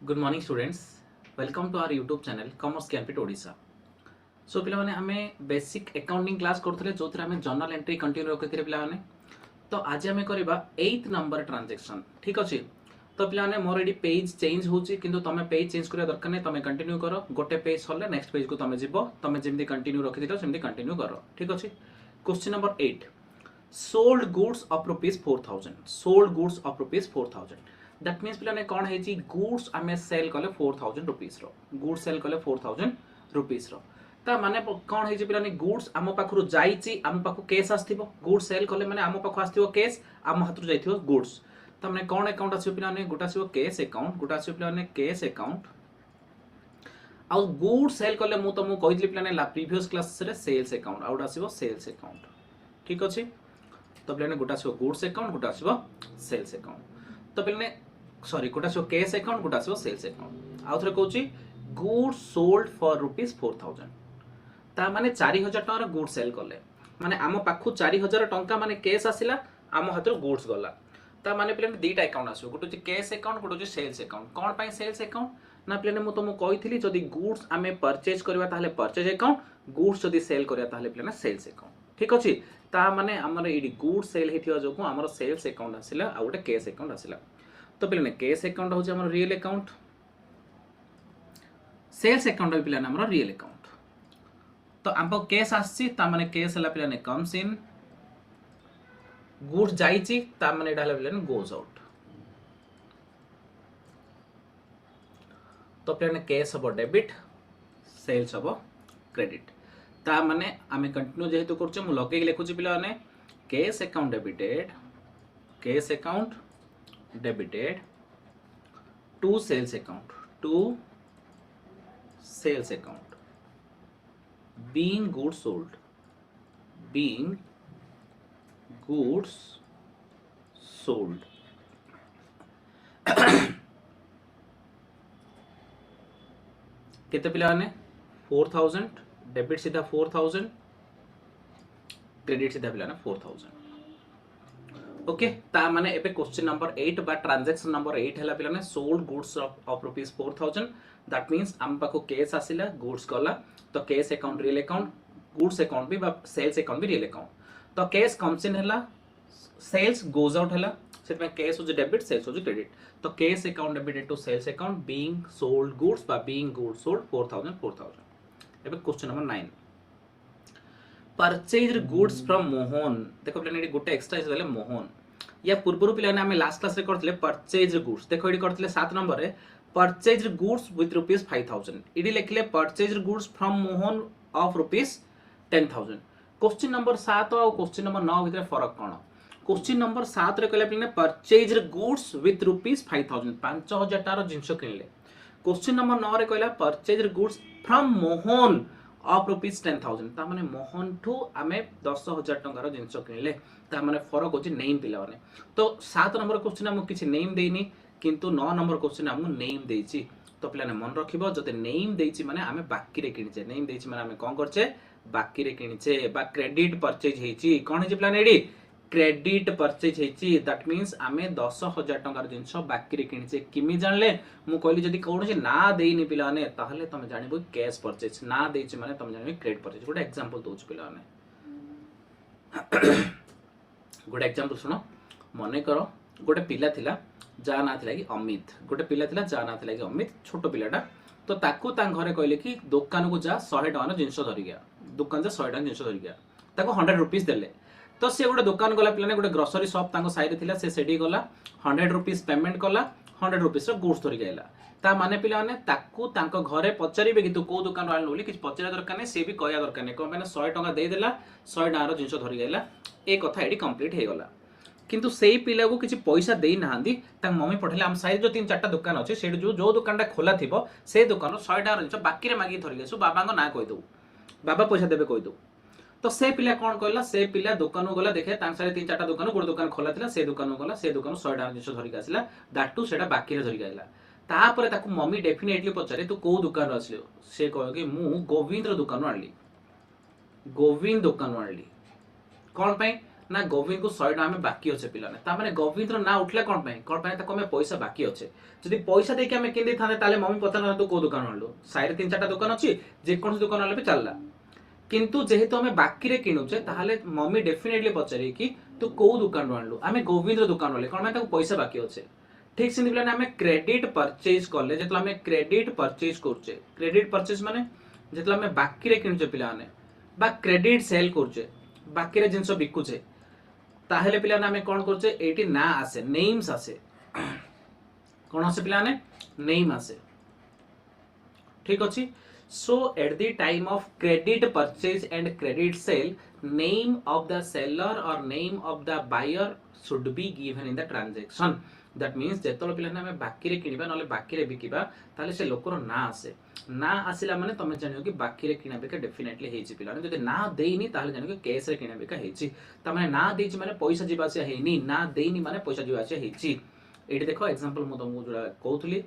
Good morning students, welcome to our YouTube channel commerce कैंपिट Odisha. So पिला माने आमे बेसिक अकाउंटिंग क्लास करथले जोथरे आमे जर्नल एंट्री कंटिन्यू रखिथिले पिला माने। तो आज आमे करबा 8th नंबर ट्रांजैक्शन, ठीक अछि। तो पिला माने मोर एडी पेज चेंज होची किंतु तमे पेज चेंज करिया दरकार नै, तमे कंटिन्यू करो। गोटे पेज सरले नेक्स्ट पेज को तमे जिवो, तमे जेमति कंटिन्यू रखिथिलो सेमति कंटिन्यू करो, ठीक अछि। Question number 8, sold goods of rupees 4000, sold goods of rupees 4000, that means पिला ने कौन है जी goods आमे सेल कले 4000 रुपीस रो, goods सेल कले 4000 रुपीस रो। ता माने कौन है जी पिला ने goods आम पाखरु जाईची, आम पाखु केस आस्थिबो, goods सेल कले माने आम पाखु आस्थिबो केस, आम हातरु जाईथिबो goods। ता माने कौन अकाउंट आसीबो पिला ने, गोटा आसीबो केस अकाउंट, गोटा आसीबो पिला ने केस अकाउंट। आ goods सेल कले मु तमु कहितली पिला ने प्रीवियस क्लास रे सेल्स अकाउंट, आ गोटा आसीबो सेल्स अकाउंट, ठीक अछि। तो पिला ने गोटा आसीबो गुड्स अकाउंट, गोटा आसीबो सेल्स अकाउंट। तो पिला ने सॉरी गोटा आसीबो केस अकाउंट, गोटा आसीबो सेल्स अकाउंट। आउ थरे कहूची गुड्स सोल्ड फॉर रुपीस 4000, ता माने 4000 टका गुड्स सेल कले, माने आम पाखु 4000 टंका माने केस आसिला, आम हातरो गुड्स गला। ता माने पिला ने दीटा अकाउंट आसीबो, गोटे होची केस अकाउंट, गोटे होची सेल्स अकाउंट। कोन पई सेल्स अकाउंट ना पिला ने मु तुमको कहिथिली जदी गुड्स आमे परचेज करबा ताहले परचेज अकाउंट, गुड्स जदी सेल करबा ताहले पिला ने सेल्स अकाउंट, ठीक अछि। ता माने हमर एडी गुड्स सेल हेथिया जोगु हमर सेल्स अकाउंट आसिला, आ गोटे केस अकाउंट आसिला। तो पिला ने केस अकाउंट होची हमर रियल अकाउंट, सेल्स अकाउंट पिला ने हमर रियल अकाउंट। तो हमको केस आसी, ता माने केस हला पिला ने कम्स इन, गुड्स जाईची ता माने एडा हला पिला ने गोज आउट। तो पिला ने केस हबो डेबिट, सेल्स हबो क्रेडिट। ता माने आमे कंटिन्यू जेहेतु करछे मु लगे लिखुची पिला ने cash account debited, cash account debited to sales account, to sales account being goods sold, being goods sold। केते पिला ने 4000, डेबिट सीधा 4000, क्रेडिट सीधा पिला ने 4000। ओके, ता माने एबे क्वेश्चन नंबर 8 बा ट्रांजैक्शन नंबर 8 हला पिला ने sold goods of rupees 4000, that means हम पाको केस आसिला, गुड्स गला। तो cash account real account, goods account भी बा सेल्स अकाउंट भी रियल अकाउंट। तो केस कम्स इन हला, सेल्स गोज आउट हला, सेट में केस हो डेबिट, सेल्स हो क्रेडिट। तो cash account debited to sales account being sold goods बा बीइंग गुड्स सोल्ड 4000 4000। एबे question number 9, purchase goods from Mohan. देखो पिला ने गोटे एक्स्ट्रा इस देले मोहन, या पूर्व पिला ने हमें लास्ट क्लास रे करथले परचेज गुड्स। देखो एडी करथले 7 नंबर रे परचेज गुड्स विथ रुपीस 5000, इडी लिखले purchase goods from Mohan of rupees 10000। Question number 7 और क्वेश्चन नंबर 9 भितर फरक कोन? क्वेश्चन नंबर 7 रे कहले पिला ने परचेज गुड्स विथ रुपीस 5000, 5000 टार जिंस किनले। क्वेश्चन नंबर 9 रे कहला purchase goods from Mohan of rupees 10000, ता माने मोहन ठू आमे 10000 टंकार जिंस किनले, ता माने फरक होची नेम पिला माने। तो 7 नंबर क्वेश्चन हम किछि नेम देइनी, किंतु 9 नंबर क्वेश्चन हम नेम देइछि। तो पिला ने मन रखिबो जते नेम देइछि माने आमे बाकी रे किनिचे, नेम देइछि माने आमे कोन करछे बाकी रे किनिचे, बा क्रेडिट परचेज हेछि। कोन हेछि पिला ने एडी क्रेडिट परचेज हेछि, दैट मींस आमे 10000 टंकार जिंस बाकी रे किनिचे। किमि जानले मु कहली जदी कोनोसी ना देइनी पिला ने ताहले तमे जानिबो कैश परचेज, ना देइछि माने तमे जानिबो क्रेडिट परचेज। गोटे एग्जांपल दोछु पिला ने, गोटे एग्जांपल सुनो। मने करो गोटे पिला थिला जा ना थिला कि अमित, गोटे पिला थिला जा ना थिला कि अमित, छोटो पिलाटा। तो ताकू ता घरे कहले कि दुकान को जा 100 टका जिंस धरि गया, दुकान जा 100 टका जिंस धरि गया, ताको 100 रुपीस देले। तो से गोटे दुकान गला पिला ने, गोटे ग्रोसरी शॉप तांको साइड थिला, से सेडी गला 100 रुपीस पेमेंट कला, 100 रुपीस रो गुड्स धरि गयला। ता माने पिला ने ताकू तांको घरे पचारिबे कि तू को दुकान आइल बोली, किछ पचरा दरकार नै, से भी कहया दरकार नै, कोन माने 100 टका दे देला, 100 टका रो जिंस धरि गयला, ए कथा एडी कंप्लीट हे गला। किंतु सेई पिला को किछि पैसा देई नाहांदी, ता मम्मी पठेले हम साइड जो 3-4टा दुकान अछि, सेडी जो दुकानटा खोला थिबो से दुकान रो 100 टका जिंस बाकी रे मागी धरि गेसु, बाबा को ना कहि दउ, बाबा पैसा देबे कहि दउ। तो से पिला कोन कहला, से पिला दुकान गला, देखे तांग सारे 3-4टा दुकान, गोटे दुकान खोला थिला, से दुकान गला, से दुकान 100 टका जिंस धरि आसिला, दैट टू सेटा बाकी रे धरि गयला। तापरे ताकू मम्मी डेफिनेटली पचारे तू को दुकान रो आसिलो, से कहयो कि मु गोविंद रो दुकान आनली, गोविंद दुकान आनली। कोन पई ना गोविंद को 100 टका बाकी अच्छे पिलाने ताने गोविंद ना उठला कौन पैसा बाकी अच्छे जदि पैसा देके आम किन था मम्मी पचार तू कौ दुकान आणलु साइड 3-4टा दुकान अच्छी जेकोसी दुकान आले भी चलला किंतु जेहेतु आम बाकी किणुचे ताहले मम्मी डेफिनेटली पचारे कि तू कौ दुकान आणलु आम गोविंद दुकान आले कौन पैसा बाकी अच्छे ठीक से पिलाने आम क्रेडिट परचेज कले जो आम क्रेडिट परचेज करुचे क्रेडिट परचेज माने जो आम बाकी किणुचे पिलाने बा क्रेडिट सेल करुचे बाकी जिनस बिकुचे ताहले पिलाने आम कौन करुचे एटी ना आसे नेम्स आसे कौन आसे पिलाने नेम आसे ठीक अच्छे so at the time of credit purchase and credit sale name of the seller और name of the buyer should be given in the transaction that means जेतल पिलाने आम बाकी किणवा ना बाकी बिकिबा ताले से लोकर ना आसे ना आसिला माने तमे जानियो कि बाकी रे किना बिका डेफिनेटली हेची पिलाने जदि ना देइनी ताले जानियो कि कैश रे किना बिका हेची तमे ना देइची माने पैसा जीवासिया हेनी ना देइनी माने पैसा जीवासिया हेची एठी देखो एग्जांपल मु तुमको जोडा कहउथली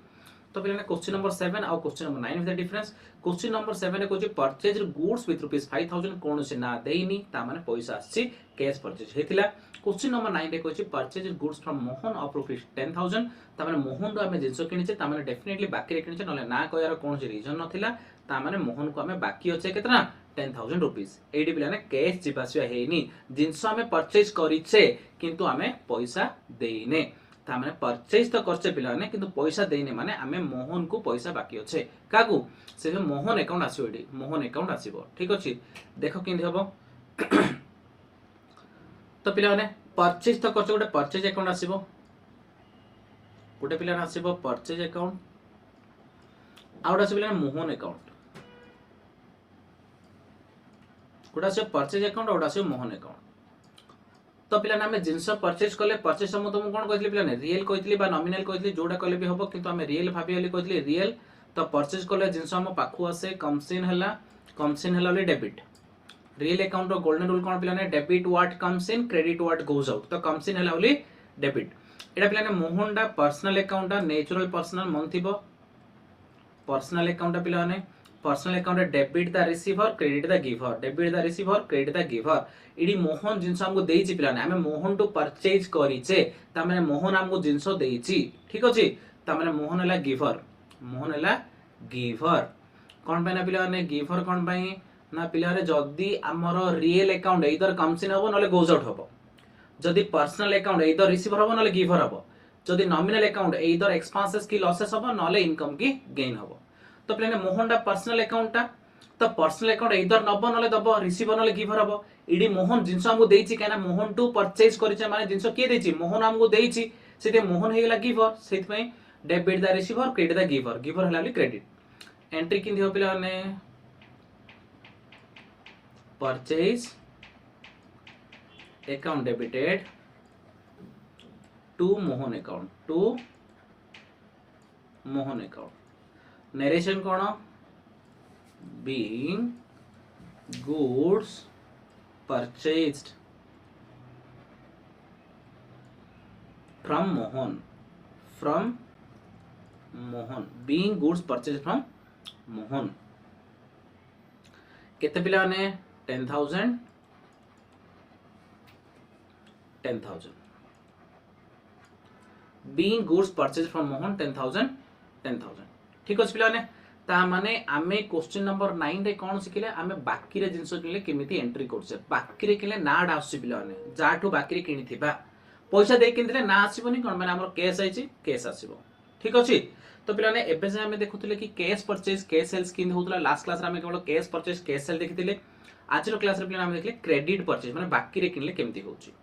तो पिलाने क्वेश्चन नंबर 7 और question number 9 with the difference question number 7 रे कहउची परचेज गुड्स विथ ₹5000 कोन से ना देइनी ता माने पैसा आसी कैश परचेज हेतिला क्वेश्चन नंबर 9 रे कहउची purchase goods from Mohan of ₹10,000 ता माने मोहन रो हमें जिंसो किनिचे ता माने डेफिनेटली बाकी रे किनिचे नले ना कहयार कोन से रीजन नथिला ता माने मोहन को हमें बाकी अच्छे केतना ₹10,000 एडी पिलाने कैश जीवासिया हेनी जिंसो हमें परचेज करिचे किंतु हमें पैसा देइने ता माने परचेज तो करचे पिलाने किंतु पैसा देइने माने हमें मोहन को पैसा बाकी अच्छे काकू से जो मोहन अकाउंट आसीबो एडी मोहन अकाउंट आसीबो ठीक अछि देखो किंदी हबो तो पिलाने परचेज तो करचे गोटे परचेज अकाउंट आसीबो गोटे पिलाने आसीबो परचेज अकाउंट आउट आसीबो पिलाने मोहन अकाउंट गोटे आसीबो परचेज अकाउंट आउट आसीबो मोहन अकाउंट तो पिलाने आमे जिंस परचेज कले परचेज हम तुम कोन कहथि पिलाने रियल कहथि बा नॉमिनल कहथि जोडा कले भी हबो किंतु आमे रियल भाबी हली कहथि रियल तो परचेज कले जिंस हम पाखु आसे कमसिन हला डेबिट रियल अकाउंट रो गोल्डन रूल कोन पिलाने debit what comes in credit what goes out तो कमसिन हला ओली डेबिट एटा पिलाने मोहन डा पर्सनल अकाउंट डा नेचुरल पर्सनल मन थिबो पर्सनल अकाउंट पिलाने personal account debit the receiver credit the giver debit the receiver credit the giver इडी मोहन जिंस हमको देइची पिलाने हमें मोहन टू परचेज करिचे ता माने मोहन हमको जिंस देइची ठीक अछि ता माने मोहन हला गिवर कोन पे ना पिलाने गिवर कोन पई ना पिलाने जदी हमरो रियल अकाउंट इधर कम्स इन हबो नले गोज आउट हबो जदी पर्सनल अकाउंट इधर रिसीवर हबो नले गिवर हबो जदी नॉमिनल अकाउंट इधर एक्सपेंसेस की लॉसेस हबो नले इनकम की गेन हबो तो पिलाने मोहन डा पर्सनल अकाउंट टा तो पर्सनल अकाउंट इधर नबो नले दबो रिसीवर नले गिवर हबो इडी मोहन जिंस हमको देइची काना मोहन टू परचेज करिचे माने जिंस के देइची मोहन हमको देइची सेते मोहन हेगला गिवर सेत पई debit the receiver credit the giver giver हला क्रेडिट एंट्री किन दियो पिलाने purchase account debited to Mohan account narration कोन being goods purchased from Mohan being goods purchased from Mohan केते पिला ने 10,000 being goods purchased from Mohan 10,000 ठीक अछि पिला ने ता माने आमे क्वेश्चन नंबर 9 रे कोन सिखिले आमे बाकी रे जिंस किले केमिति एंट्री करछे बाकी रे किले ना आसी पिला ने जाठू बाकी रे किनि थिबा पैसा दे किनले ना आसीबोनी कोन माने हमर कैश आइची कैश आसीबो ठीक अछि तो पिला ने एबे से आमे देखुतले कि कैश परचेज कैश सेल्स किन होतला लास्ट क्लास रे आमे केवल कैश परचेज कैश सेल देखितिले आज रो क्लास रे पिला आमे देखले क्रेडिट परचेज माने बाकी रे किनले केमिति होची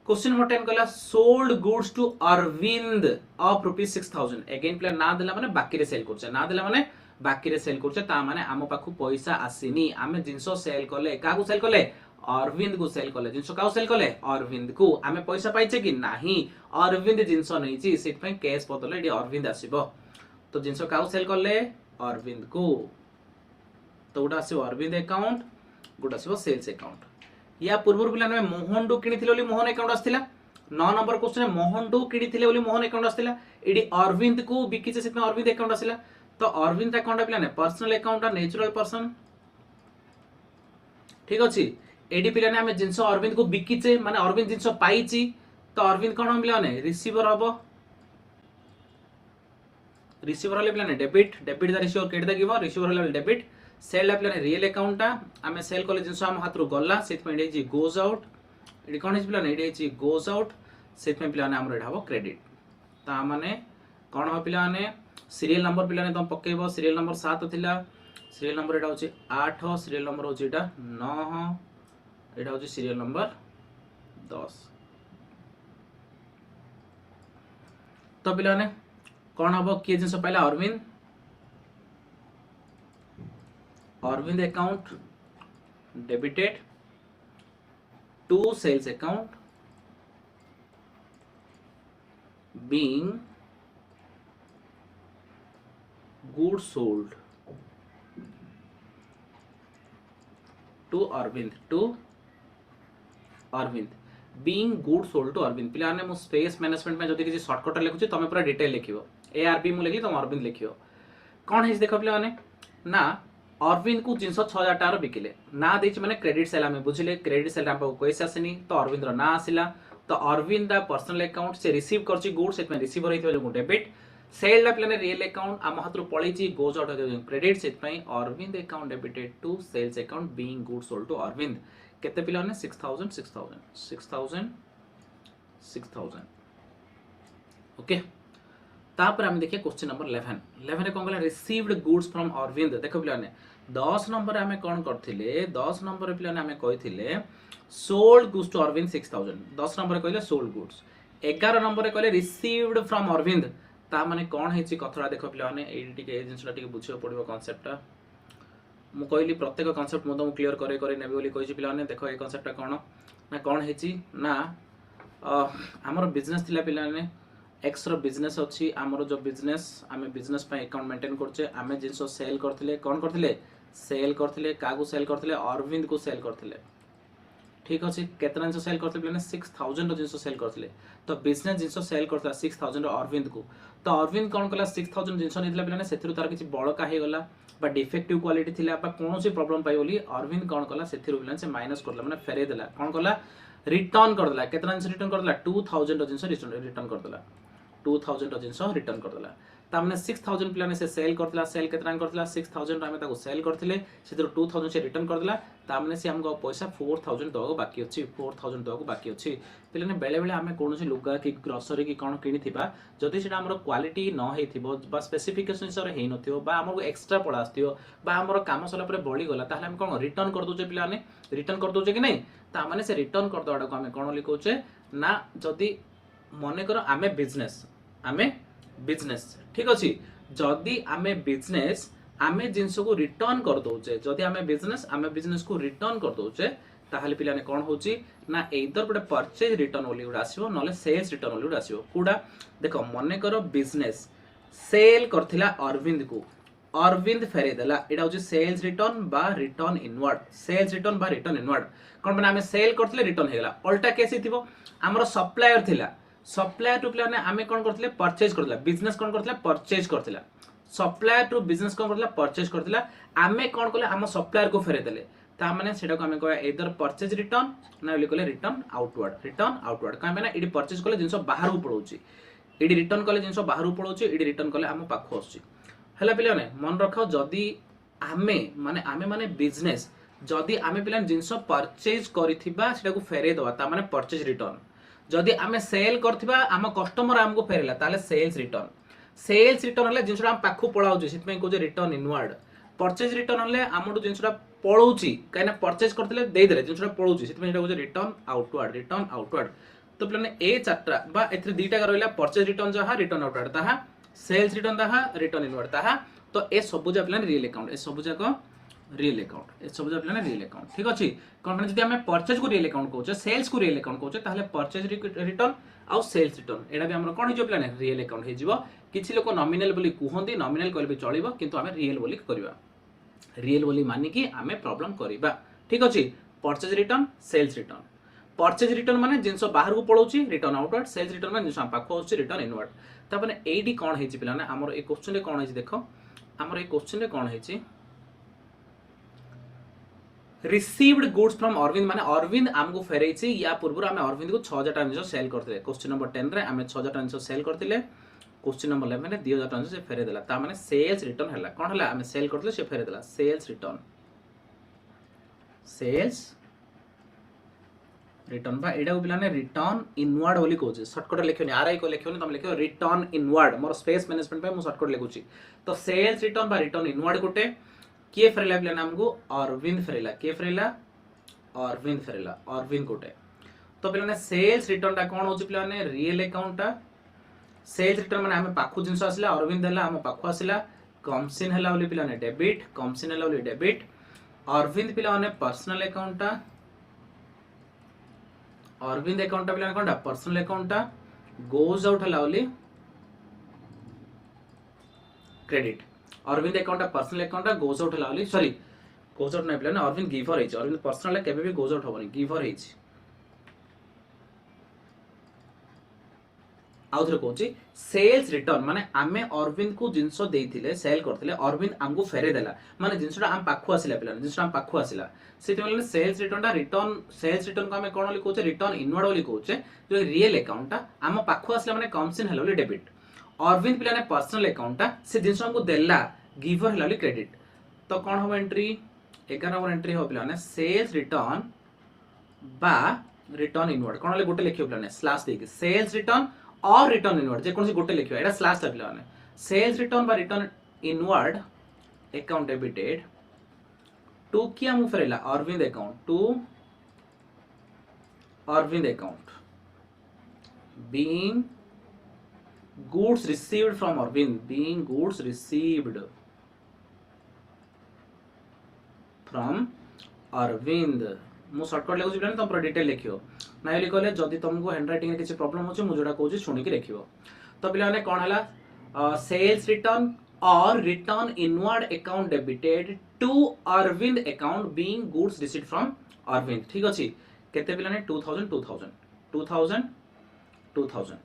क्वेश्चन नंबर 10 कहला sold goods to Arvind of ₹6,000 again प्ले ना देला माने बाकी रे सेल करछे ना देला माने बाकी रे सेल करछे ता माने आम पाखु पैसा आसीनी आमे जिंसो सेल करले काकू सेल करले अरविंद को सेल करले जिंसो काऊ सेल करले अरविंद को आमे पैसा पाइछे कि नाही अरविंद जिंसो नैछि सेट पय कैश बदले एडी अरविंद आसीबो तो जिंसो काऊ सेल करले अरविंद को तो उडा आसीबो अरविंद अकाउंट गुडा आसीबो सेल्स अकाउंट या पूर्व पिला ने मोहन डू किनिथिले ओली मोहन अकाउंट आस्थिला 9 नंबर क्वेश्चन मोहन डू किनिथिले ओली मोहन अकाउंट आस्थिला एडी अरविंद को बिकिचे सेत अरविंद अकाउंट आसिला तो अरविंद अकाउंट पिला ने पर्सनल अकाउंट नेचुरल पर्सन ठीक अछि एडी पिलाने आमे जिंस अरविंद को बिकिचे माने अरविंद जिंस पाइची तो अरविंद कोन पिलाने रिसीवर हबो रिसीवर हले पिलाने debit debit the receiver केड the give receiver हले डेबिट सेल ला पिलाने रियल अकाउंट ता आमे सेल कले जिंस हम हाथ रु गल्ला सेत पे जी गोज आउट एडी कोन हिज पिलाने एडी जी गोज आउट सेत पे पिलाने हमर एडा हबो क्रेडिट ता माने कोन हो पिलाने सीरियल नंबर पिलाने तुम पकेबो सीरियल नंबर 7 थिला सीरियल नंबर एटा होची 8 सीरियल नंबर होची एटा 9 एटा होची सीरियल नंबर 10 तो पिलाने कौन हम किए जिन पहला Arvind Arvind account debited to sales account being good sold to Arvind being good sold to Arvind पिलाने मु स्पेस मैनेजमेंट में जदी किसी शॉर्टकट लिखुची तमे पूरा डिटेल लिखिबो एआरबी मु लिखली तुम अरविंद लिखियो कौन है देखो पिलाने ना अरविंद को जिनस 6000 टार बिकिले ना देछि माने क्रेडिट सेल हमें बुझिले क्रेडिट सेल हम पैसा आसनी तो अरविंद रो ना आसिला तो अरविंद दा पर्सनल अकाउंट से रिसीव करछि गुड सेट में रिसीवर होइथिबा जो डेबिट सेल ला पिलाने रियल अकाउंट आम हाथ रु पळैछि गोज आउट क्रेडिट सेट में Arvind account debited to sales account being good sold to Arvind केते पिलाने 6000 ओके तापर हम देखिए क्वेश्चन नंबर 11 कौन कहला रिसीव्ड गुड्स फ्रॉम अरविंद देखो पिलाने 10 नंबर हमें कौन करथिले 10 नंबर पिलाने हमें कहिथिले sold goods to Arvind 6000 10 number कहले सोल्ड गुड्स 11 नंबर कहले रिसीव्ड फ्रॉम अरविंद ता माने कौन हेछि कथरा देखो पिलाने एडी टिके ए जिंसला टिके बुझियो पड़िबो कांसेप्टटा मु कहली प्रत्येक कांसेप्ट मु तुम क्लियर करे करे नेबे बोली कहिछि पिलाने देखो ए कांसेप्टटा कोन ना कौन हेछि ना हमर बिजनेस थिला पिलाने एक्स रो बिजनेस अछि हमर जो बिजनेस आमे बिजनेस पे अकाउंट मेंटेन करछे आमे जिंसो सेल करथिले कोन करथिले सेल करथिले कागु सेल करथिले अरविंद को सेल करथिले ठीक अछि केतना जिंसो सेल करथिले प्लाने 6000 रो जिंसो सेल करथिले तो बिजनेस जिंसो सेल करथला 6000 रो अरविंद को तो अरविंद कोन कला 6000 जिंसो निथिला प्लाने सेथिरु तार किछि बळका हे गला बा डिफेक्टिव क्वालिटी थिला बा कोनोसी प्रॉब्लम पाइ बोली अरविंद कोन कला सेथिरु प्लाने से माइनस करला माने फेरे देला कोन कला रिटर्न कर देला केतना जिंसो रिटर्न कर देला 2000 रो जिंसो रिटर्न कर देला 2000 रो जिंसो रिटर्न कर देला तामने 6000 प्लाने से सेल करथला सेल केतना करथला 6000 रो हमें ताको सेल करथिले सेतिर 2000 से रिटर्न कर देला तामने से हमको पैसा 4000 दगो बाकी अछि 4000 दगो बाकी अछि पिलने बेले बेले हमें कोनोसी लुगा की ग्रोसरी की कोन किनि थिबा जदि सेटा हमर क्वालिटी न हेथिबो बा स्पेसिफिकेशन सर हे नथिबो बा हमको एक्स्ट्रा पड़ा आस्तियो बा हमर काम सला परे बळी गला ताहले हम कोन रिटर्न कर दोचे पिलाने रिटर्न कर दोचे कि नै ता माने से रिटर्न कर दोडा को हमें कोन लिखोचे ना जदि मने करो आमे बिजनेस ठीक अछि जदि आमे बिजनेस आमे जिंस को रिटर्न कर दोचे जदि आमे बिजनेस को रिटर्न कर दोचे ताहले पिलाने कोन होची ना एदर बडे परचेज रिटर्न ओली उडा आसीबो नले सेल्स रिटर्न ओली उडा आसीबो कुडा देखो मने करो बिजनेस सेल करथिला अरविंद को अरविंद फेरे देला एडा होची सेल्स रिटर्न बा रिटर्न इनवर्ड कोन माने आमे सेल करथिले रिटर्न हेला उल्टा केस हिथिबो हमरो सप्लायर थिला सप्लायर टू प्लाने आमे कोन करथिले परचेज करथिला बिजनेस कोन करथिला परचेज करथिला सप्लायर टू बिजनेस कोन करथिला परचेज करथिला आमे कोन करले हम सप्लायर को फेरे देले ता माने सेटा को आमे कहया एदर परचेज रिटर्न ना बोली कहले रिटर्न आउटवर्ड का माने इडी परचेज करले जिंसो बाहर को पळौची इडी रिटर्न करले जिंसो बाहर को पळौची इडी रिटर्न करले हम पाखो आछी हला पिलाने मन रखो जदी आमे माने बिजनेस जदी आमे पिलाने जिंसो परचेज करिथिबा सेटा को फेरे दवा ता माने परचेज रिटर्न जदि आमे सेल करथिबा आम कस्टमर हमको फेरेला ताले सेल्स रिटर्न हले जिंसरा हम पाखु पळाउची सितमे को जे रिटर्न इनवर्ड परचेज रिटर्न हले हमडु जिंसरा पळौची काइना परचेज करथिले देइ देले जिंसरा पळौची सितमे एटा को जे रिटर्न आउटवर्ड तो प्लाने ए चारटा बा एथरे दुईटा का रहला परचेज रिटर्न जहा रिटर्न आउटवर्ड ताहा सेल्स रिटर्न ताहा रिटर्न इनवर्ड ताहा तो ए सबुजा प्लान रियल अकाउंट ए सबुजा को रियल अकाउंट ए सब प्लान रियल अकाउंट ठीक अछि कोन माने जदि हमें परचेज को रियल अकाउंट कहउचे सेल्स को रियल अकाउंट कहउचे ताहले परचेज रिटर्न आउ सेल्स रिटर्न एडा भी हमर कोन हिजो प्लान रियल अकाउंट हे जिवो किछि लोक नॉमिनल बोली कुहंदी नॉमिनल कहले भी चलिबो किंतु हमें रियल बोली करबा रियल बोली मानि कि हमें प्रॉब्लम करबा ठीक अछि purchase return sales return purchase return माने जिंसो बाहर को पळौची रिटर्न आउटवर्ड सेल्स रिटर्न माने जिंसो पाखो होची रिटर्न इनवर्ड तापने एडी कोन हेछि पिलाने हमर ए क्वेश्चन रे कोन हेछि देखो हमर ए क्वेश्चन रे कोन हेछि रिसीव्ड गुड्स फ्रॉम अरविंद माने अरविंद आमको फेरैछि या पूर्व आम अरविंद को 6000 टका जिनिस सेल करथिले क्वेश्चन नंबर 10 रे आम 6000 टका जिनिस सेल करथिले क्वेश्चन नंबर 11 रे 2000 टका से फेरे देला ता माने सेल्स रिटर्न हला कोन हला आम सेल करथिले से फेरे देला सेल्स रिटर्न बा एडा पिलाने रिटर्न इनवर्ड बोली कहूँ सर्टकट लिखोनी आरआई को लिखोनी तुम लिखो return inward more space management पे मु सर्टकट लिखुची तो सेल्स रिटर्न बा रिटर्न इनवर्ड गोटे किए फेरला पिलाने हमको अरविंद फेरला किए फेरला अरविंद गोटे तो पिलाने सेल्स रिटर्न टा कोन होची पिलाने रियल अकाउंट टा सेल्स रिटर्न माने हमें पाखु जिंस आसला अरविंद हला हम पाखु आसला कमसिन हला बोली पिलाने डेबिट कमसिन हला बोली डेबिट अरविंद पिलाने पर्सनल अकाउंट टा अरविंद अकाउंट टा पिलाने कोनटा पर्सनल अकाउंट टा गोज आउट हला बोली credit Arvind account personal account goes out हला बोली सॉरी गोज आउट नै पिलाने अरविंद गिवर हेछि अरविंद पर्सनल केबे भी गोज आउट होबनी गिवर हेछि आउथरे कहूची सेल्स रिटर्न माने आमे अरविंद को जिंस देइथिले सेल करथिले अरविंद हमको फेरे देला माने जिंसटा हम पाखु आसिला पिलाने जिंसटा हम पाखु आसिला सेति माने सेल्स रिटर्न टा रिटर्न सेल्स रिटर्न को हमें कोन लिखो छै रिटर्न इनवर्ड बोली कहू छै जो रियल अकाउंट टा हम पाखु आसिला माने कमसिन हला बोली डेबिट अरविंद पिलाने पर्सनल अकाउंट टा से जिंस हमको देला गिवर हला बोली क्रेडिट तो कोन हो एंट्री 11 नंबर एंट्री हो पिलाने सेल्स रिटर्न बा रिटर्न इनवर्ड कोन ले गोटे लिखियो पिलाने स्लैश देके सेल्स रिटर्न और रिटर्न इनवर्ड जे कोन से गोटे लिखियो एटा स्लैश टा पिलाने सेल्स रिटर्न बा return inward account debited to की हम फेरला Arvind account to Arvind account being goods received from Arvind being goods received from Arvind मु शॉर्टकट लिखुची बिलाने तुम डिटेल लिखियो नाइ लिखले जदी तुमको हैंडराइटिंग रे किछि प्रॉब्लम होछि मु जोडा कहूची सुनी के लिखियो तो बिलाने कोन हला सेल्स रिटर्न और return inward account debited to Arvind account being goods received from Arvind ठीक अछि केते बिलाने 2000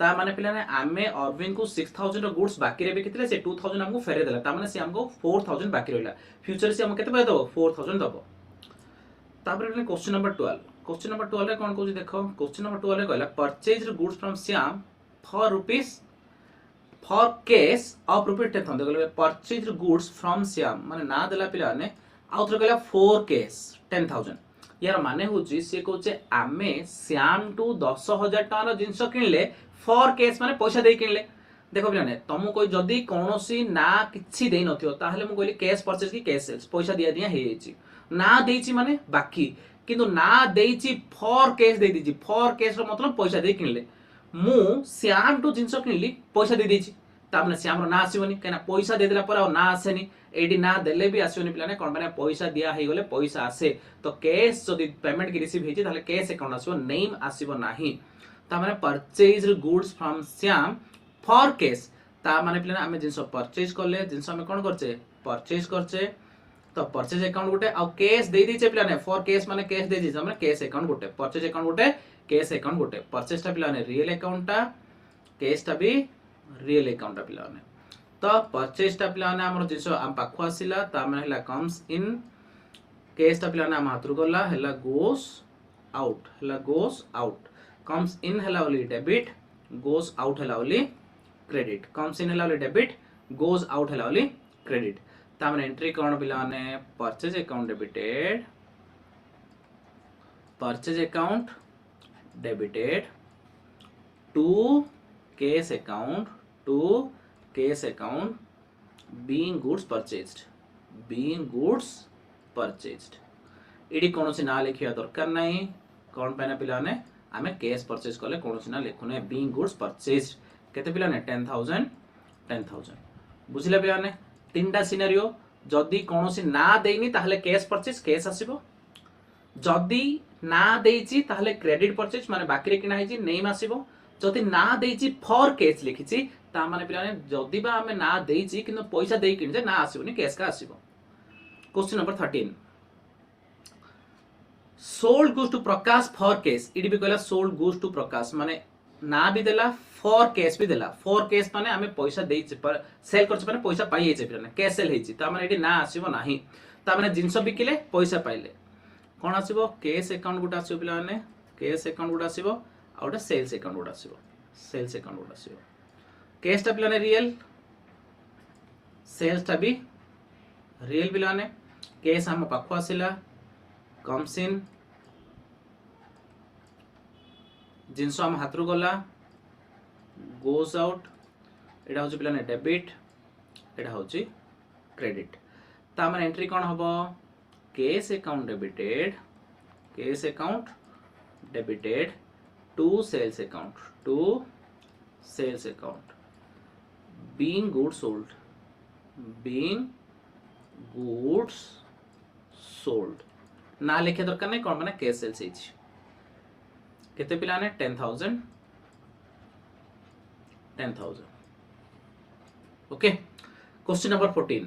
ता माने पिलाने आमे अरविंद को 6000 रो गुड्स बाकी रे बिकितले से 2000 हमको फेरे देला ता माने से हमको 4000 बाकी रहला फ्यूचर से हम केते पे दबो 4000 दबो तापर पिलाने क्वेश्चन नंबर 12 रे कोन कहूची देखो क्वेश्चन नंबर 12 रे कहला purchase goods from Shyam for rupees for cash of rupees 10000 देखले परचेज गुड्स फ्रॉम श्याम माने ना देला पिलाने आउथरे कहला फॉर कैश 10000 यार माने होची से कहूचे आमे श्याम टू 10000 टार जिंस किनले फॉर कैश माने पैसा दे किनले देखो पिलाने तुम कोई जदी कोनोसी ना किछि देई नथियो ताहले मु कहली कैश परचेज की कैश सेल्स पैसा दिया दिया हे हेछि ना देछि माने बाकी किंतु ना देछि फॉर कैश दे दिछि फॉर कैश रो मतलब पैसा दे किनले मु श्याम टू जिंस किनली पैसा दे दिछि ता माने श्याम रो ना आसीबनी केना पैसा दे देला पर आ ना आसेनी एडी ना देले भी आसीबनी पिलाने कोन माने पैसा दिया हे गले पैसा आसे तो कैश जदी पेमेंट की रिसीव हेछि ताहले कैश अकाउंट आसीबो नेम आसीबो नाही ता माने purchase goods from Shyam for cash ता माने पिलाने आमे जिंस परचेज करले जिंस आमे कोन करचे परचेज करचे तो परचेज अकाउंट गोटे आ कैश दे दिचे पिलाने फॉर कैश माने कैश दे दिचे माने कैश अकाउंट गोटे परचेज अकाउंट गोटे कैश अकाउंट गोटे परचेज ता पिलाने रियल अकाउंट ता कैश ता भी रियल अकाउंट ता पिलाने तो परचेज ता पिलाने हमर जिंस आम पाखु आसिला ता माने हला कम्स इन कैश ता पिलाने आम हातरु गला हला गोस आउट कम्स इन हला ओली डेबिट गोस आउट हला ओली क्रेडिट कम्स इन हला ओली डेबिट गोस आउट हला ओली क्रेडिट ता माने एंट्री कोन पिलाने purchase account debited to cash account being goods purchased एडी कोनोसी ना लिखिया दरकार नाही कोन पैना पिलाने आमे कैश परचेज करले कोनोसी ना लिखुने बीइंग गुड्स परचेज्ड केते पिलाने 10000 बुझिले पिलाने तीनटा सिनेरियो जदी कोनोसी ना देइनी ताहले कैश परचेज कैश आसीबो जदी ना देइची ताहले क्रेडिट परचेज माने बाकी रे किना हेची नेम आसीबो जदी ना देइची फॉर कैश लिखिची ता माने पिलाने जदी बा हमें ना देइची किंतु पैसा देई किन जे ना आसीबोनी कैश का आसीबो question number 13 sold goods to Prakash for cash इडी भी कहला सोल्ड गुड्स टू प्रकाश माने ना भी देला फॉर कैश भी देला फॉर कैश माने आमे पैसा देइचे पर सेल करछ माने पैसा पाइ जाइছে पिलाने कैश सेल हेछि ता माने एठी ना आसीबो नाही ता माने जिंस बिकिले पैसा पाइले कोन आसीबो कैश अकाउंट गुटा आसीबो पिलाने कैश अकाउंट गुटा आसीबो आ ओटा सेल्स अकाउंट गुटा आसीबो सेल्स अकाउंट गुटा आसीबो कैश ता पिलाने रियल सेल्स ता भी रियल पिलाने कैश हम पाखो आसिला कम्स इन जिनस हम हाथ रू गला गोज आउट एटा होची पिलाने डेबिट एटा होची क्रेडिट ता माने एंट्री कोन हबो cash account debited to sales account being goods sold ना लिखे दरकार नहीं कोन माने कैश सेल्स हेछि केते पिलाने 10,000 okay question number 14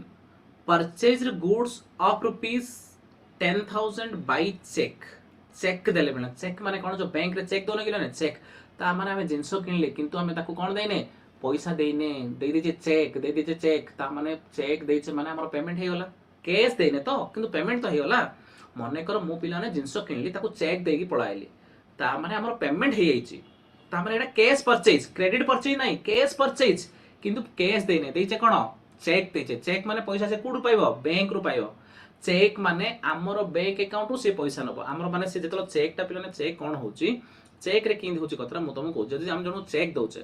purchased goods of rupees 10,000 by cheque देले बिना चेक माने कोन जो बैंक रे चेक दोने किलाने चेक ता माने हमें जिंसो किनले किंतु हमें ताको कोन देने पैसा देने दे दीजिए चेक ता माने चेक देइछे माने हमर पेमेंट हे गला कैश देने तो किंतु पेमेंट तो हे गला मने कर मु पिलाने जिंसो किनली ताको चेक देगी पळाइली ता माने हमर पेमेंट हे जाइछि ता माने एटा कैश परचेज क्रेडिट परचेज नाही कैश परचेज किंतु कैश देने देइछे कोन चेक देइछे चेक माने पैसा से कुडु पाइबो बैंक रु पाइबो चेक माने हमर बैंक अकाउंट रु से पैसा नबो हमर माने से जेतलो चेक ता पिलाने चेक कोन होउची चेक रे किंद होउची कतरा मु तुमको जदी हम जणो चेक दउचे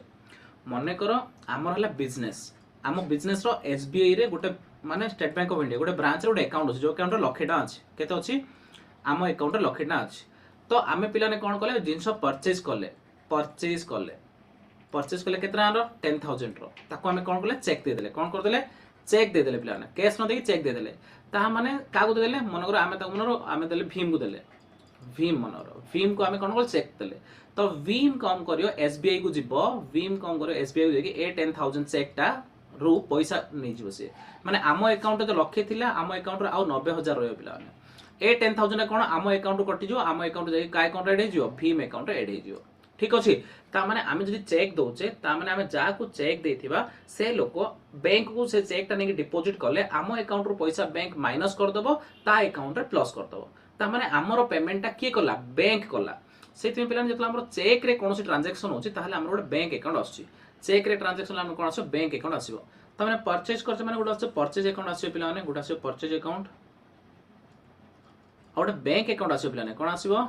मने करो हमर हला बिजनेस आम बिजनेस रो एसबीआई रे गोटे माने स्टेट बैंक ऑफ इंडिया गोटे ब्रांच रे गोटे अकाउंट अछि जो अकाउंट रे लक्षटा अछि केते अछि आम अकाउंट रे लक्षटा अछि तो आमे पिलाने कोन कले जिंस परचेज कले केतना रो 10,000 रो ताको आमे कोन कले चेक दे देले कोन कर देले चेक दे देले पिलाने कैश न देकी चेक दे देले ता माने कागो दे देले मन करो आमे ताको मनरो आमे देले भीम को देले भीम मनरो भीम को आमे कोन कले चेक देले तो भीम कम करियो एसबीआई को जिवो भीम कम करियो एसबीआई को जेकी ए 10,000 चेक टा रो पैसा नै जिवो से माने आमो अकाउंट तो लक्षे थिला आमो अकाउंट रो आ 90,000 रहयो पिलाने ए 10,000 कोन आमो अकाउंट कटि जो आमो अकाउंट जाई काय अकाउंट एड जिवो भीम अकाउंट एड जिवो ठीक अछि ता माने आमे जदी चेक दोचे ता माने आमे जा को चेक देथिबा से लोक बैंक को से चेक टा नेकी डिपॉजिट करले आमो अकाउंट रो पैसा बैंक माइनस कर दबो ता अकाउंट रे प्लस कर दबो ता माने हमरो पेमेंट टा की करला बैंक करला सेति पिलाने जेतला हमरो चेक रे कोनोसी ट्रांजैक्शन होची ताहले हमरो बैंक अकाउंट आछी चेक रे ट्रांजैक्शन हमरो कोन आछो बैंक अकाउंट आसीबो ता माने परचेज करछ माने गोटा आछो परचेज अकाउंट आसीबो पिलाने गोटा आछो परचेज अकाउंट और बैंक अकाउंट आसीबो पिलाने कोन आसीबो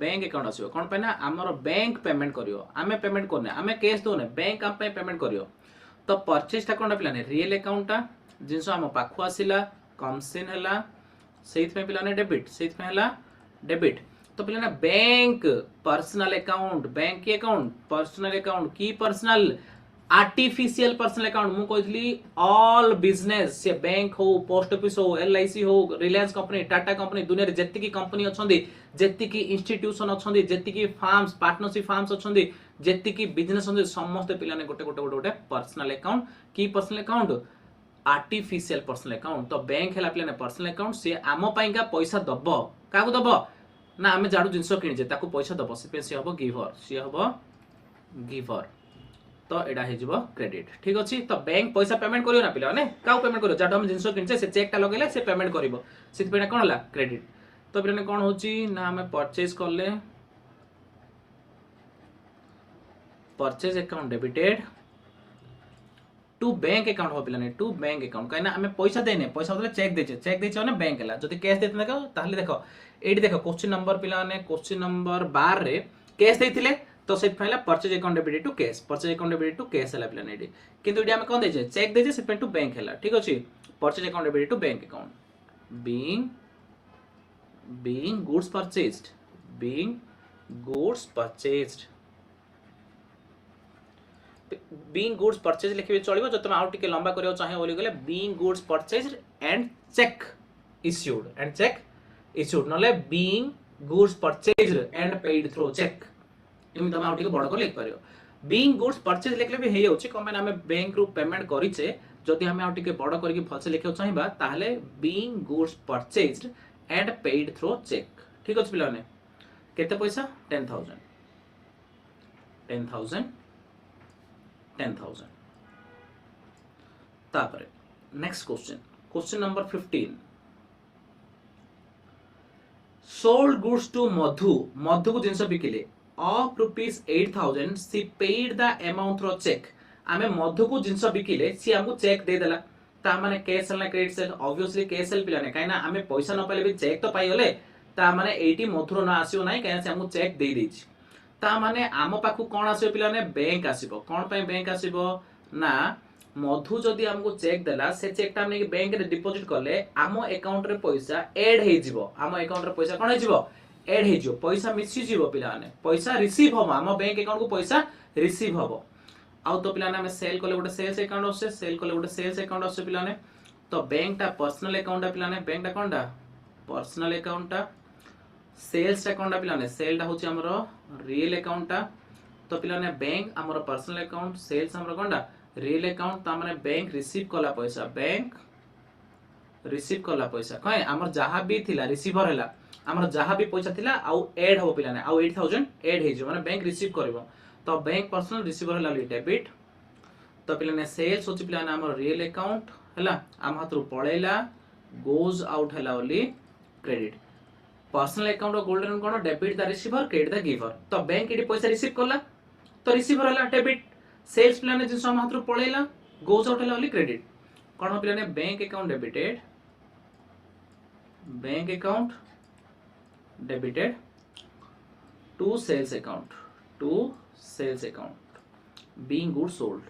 बैंक अकाउंट आसीबो कोन पे ना हमरो बैंक पेमेंट करियो आमे पेमेंट करने आमे कैश दोने बैंक हम पे पेमेंट करियो तो परचेज टा कोन पिलाने रियल अकाउंट टा जिंसो हम पाखु आसीला कमसिन हला सेइत पे पिलाने डेबिट सेइत पे हला डेबिट तो पिलाने बैंक पर्सनल अकाउंट बैंक की अकाउंट पर्सनल अकाउंट की पर्सनल आर्टिफिशियल पर्सनल अकाउंट मु कहली ऑल बिजनेस से बैंक हो पोस्ट ऑफिस हो एलआईसी हो रिलायंस कंपनी टाटा कंपनी दुनिया रे जत्ती की कंपनी अछंदी जत्ती की इंस्टीट्यूशन अछंदी जत्ती की फार्म्स पार्टनरशिप फार्म्स अछंदी जत्ती की बिजनेस अछंदी समस्त पिलाने गोटे पर्सनल अकाउंट की personal account artificial personal account तो बैंक हैला पिलाने पर्सनल अकाउंट से आम पाइका पैसा दबो काको दबो ना आमे जाडू जिंस किनिजे ताको पैसा दबो से हबो गिवर तो एडा हे जिवो क्रेडिट ठीक अछि तो बैंक पैसा पेमेंट करियो ना पिला ने काउ पेमेंट करियो जाडू हम जिंस किनिजे से चेक टा लगेले से पेमेंट करिवो सित पेना कोन हला क्रेडिट तो पिलाने कोन होची ना हमें परचेज करले purchase account debited to bank account हो पिलाने टू बैंक अकाउंट काइना हमें पैसा देने पैसा बदले चेक देचे ना बैंक हला जदी कैश देते देखो ताहले देखो एडी देखो क्वेश्चन नंबर पिलाने क्वेश्चन नंबर 12 रे कैश देथिले तो से फाइला purchase account debited to cash purchase account debited to cash हला पिलाने एडी किंतु एडी हम कोन देचे चेक देचे से टू बैंक हला ठीक अछि purchase account debited to bank account being goods purchased being goods purchase लिखिबे चलिबो जो तुम आउ टिके लंबा करियो चाहे बोली गले being goods purchased and cheque issued नले being goods purchased and paid through cheque एम तुम आउ टिके बड़ कर लिख परियो बीइंग गुड्स परचेज लिखले भी हे होची कमे हमें बैंक रु पेमेंट करिचे जदि हमें आउ टिके बड़ करके फलसे लिखियो चाहिबा ताहले being goods purchased and paid through cheque ठीक अछि पिलाने केते पैसा 10,000 10,000 10,000 तापर next question number 15 sold goods to Madhu को जिनस बिकिले of rupees 8,000 she paid the amount through check आमे मधु को जिनस बिकिले सी हमको चेक दे देला ता माने कैश सेल ना credit sale obviously cash cell पिलाने काइना आमे पैसा न पाइले भी चेक तो पाई गले ता माने 80 मधुर ना आसीओ नाही काइना से हमको चेक दे देछि ता माने आम पाखु कोन आसीओ पिलाने बैंक आसीबो कोन पय बैंक आसीबो ना मधु जदि हमको चेक देला से चेक ता हमने बैंक रे डिपॉजिट करले आम अकाउंट रे पैसा ऐड हे जिवो आम अकाउंट रे पैसा कोन हे जिवो ऐड हे जिवो पैसा मिसी जिवो पिलाने पैसा रिसीव हो आम बैंक अकाउंट को पैसा रिसीव हो आउ तो पिलाने हमें सेल कले गोटे सेल्स अकाउंट आसे सेल कले गोटे सेल्स अकाउंट आसे पिलाने तो बैंक ता पर्सनल अकाउंट ता पिलाने बैंक ता कोनटा पर्सनल अकाउंट ता सेल्स अकाउंट ता पिलाने सेल ता होची हमरो रियल अकाउंट ता तो पिलाने बैंक हमरो पर्सनल अकाउंट सेल्स हमरो कोनटा रियल अकाउंट ता माने बैंक रिसीव कला पैसा बैंक रिसीव कला पैसा कय हमर जहां भी थिला रिसीवर हला हमर जहां भी पैसा थिला आउ ऐड हो पिलाने आउ 8000 ऐड हे जो माने बैंक रिसीव करबो तो बैंक पर्सनल रिसीवर हला डेबिट तो पिलाने सेल्स होची पिलाने हमर रियल अकाउंट हला हम हाथरु पळेला गोज आउट हला ओली क्रेडिट पर्सनल अकाउंट और golden cone debit the receiver credit the giver तो बैंक एडी पैसा रिसीव करला तो रिसीवर हला डेबिट सेल्स पिलाने जिस हम हाथरु पळेला गोज आउट हला ओली क्रेडिट कोन पिलाने bank account debited to sales account being goods sold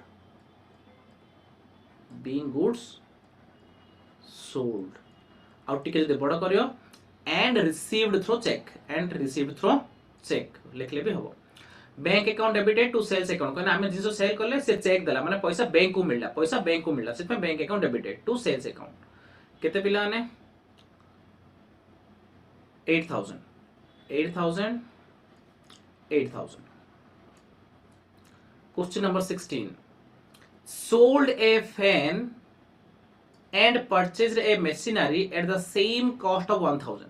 आउ टिके जदि बड़ करियो एंड रिसीव्ड थ्रू चेक लिखले भी हबो bank account debited to sales account कोन हमें जिसो सेल करले से चेक देला माने पैसा बैंक को मिलला से bank account debited to sales account केते पिला ने 8,000 Question number 16 sold a fan and purchased a machinery at the same cost of 1,000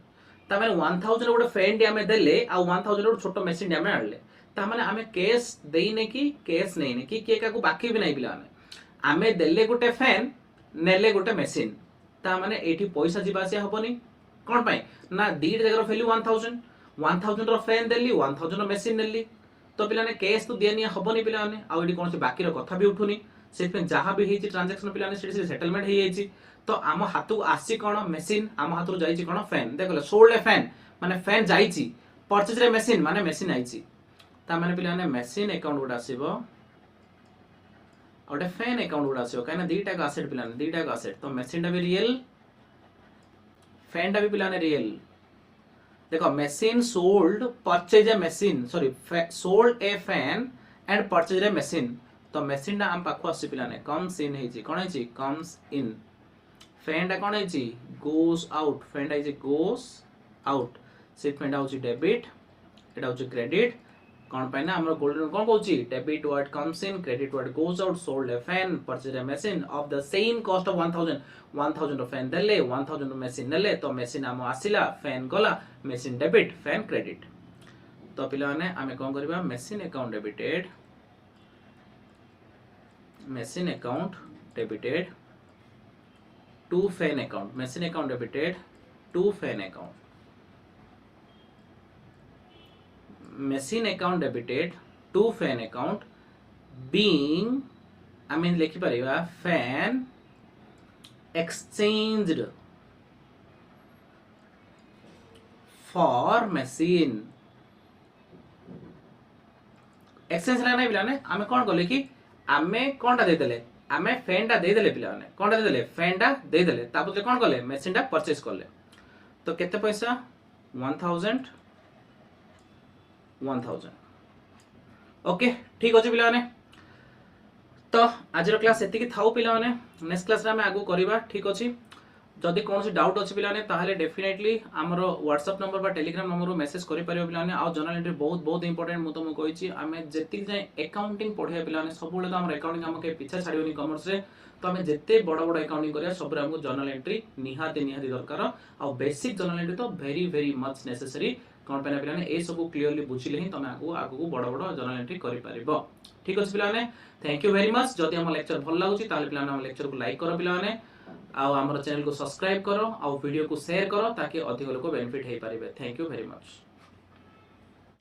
ता माने 1,000 गोटे फैन डी हमें देले आ 1,000 गोटे छोटो मशीन डी हमें आनले ता माने हमें कैश देइने की कैश नैने की के का को बाकी भी नै पिला हमें देले गोटे फैन नेले गोटे मशीन ता माने एठी पैसा जिबा से हबनी कोन पय ना दीड जगह वैल्यू 1,000 रो फैन देली 1,000 रो मशीन नेली तो पिलाने कैश तो दिया निया हबनी पिलाने आ एडी कोन से बाकी रो कथा भी उठुनी से पे जहां भी हेची ट्रांजैक्शन पिलाने से सेटलमेंट हे हेची तो आम हाथ को आसी कोन मशीन आम हाथ रो जाईची कोन फैन देखले सोल्ड ए फैन माने फैन जाईची परचेज रे मशीन माने मशीन आईची ता माने पिलाने मशीन अकाउंट गोटा आसीबो ओटे फैन अकाउंट गोटा आसीबो काना दीटा का एसेट पिलाने दीटा का एसेट तो मशीन टा भी रियल फैन टा भी पिलाने रियल देखो machine sold purchase a machine sorry sold a fan and purchase a machine तो मशीन टा हम पाखो आसी पिलाने कम्स इन हेची कोन हेची कम्स इन फैन टा कोन हेची गोस आउट फैन टा हेची गोस आउट से फैन टा होची डेबिट एटा होची क्रेडिट कोन पाइना हमर गोल्डन कोन कहूची debit word comes in credit word goes out sold a fan purchase a machine of the same cost of 1,000 fan देले 1,000 मशीन नेले तो मशीन हम आसिला फैन गला मशीन डेबिट फैन क्रेडिट तो पिला माने हमें कोन करबा machine account debited to fan account machine account debited to fan account machine account debited to fan account being I mean लिखि परिबा fan exchanged for machine exchange ला नै बिलाने आमे कोन करले कि आमे कोनटा दे देले आमे फैन टा दे देले पिलाने कोनटा दे देले फैन टा दे देले तापले कोन करले मशीन टा परचेज करले तो केते पैसा 1,000 ओके ठीक अछि पिला माने तो आज रो क्लास एति कि थाउ पिला माने नेक्स्ट क्लास रे हम आगु करबा ठीक अछि जदि कोनसी डाउट अछि पिला माने ताहाले डेफिनेटली हमरो WhatsApp नंबर बा Telegram नंबर रो मेसेज करि परियो पिला माने आ जर्नल एंट्री बहुत इंपोर्टेंट मु तुमको कहिछि हमें जेति जाय अकाउंटिंग पढे पिला माने सब बेले तो हमर अकाउंटिंग हम के पीछे छाडियोनी कॉमर्स रे तो हमें जेते बड़ अकाउंटिंग करिया सब रे हमको जर्नल एंट्री निहाती दरकार आ बेसिक जर्नल एंट्री तो वेरी मच नेसेसरी कौन पे पिलाने ए सब क्लियरली बुझिले ही तमे आगु बड़ बड़ जर्नल एंट्री करि परिबो। ठीक अछि पिलाने, थैंक यू वेरी मच। जदि हम लेक्चर भल लागुची ताले पिलाने हम लेक्चर को लाइक करो पिलाने, आउ हमर चैनल को सब्सक्राइब करो, आउ वीडियो को शेयर करो ताकि अधिक लोक बेनिफिट हे पारिबे। Thank you very much.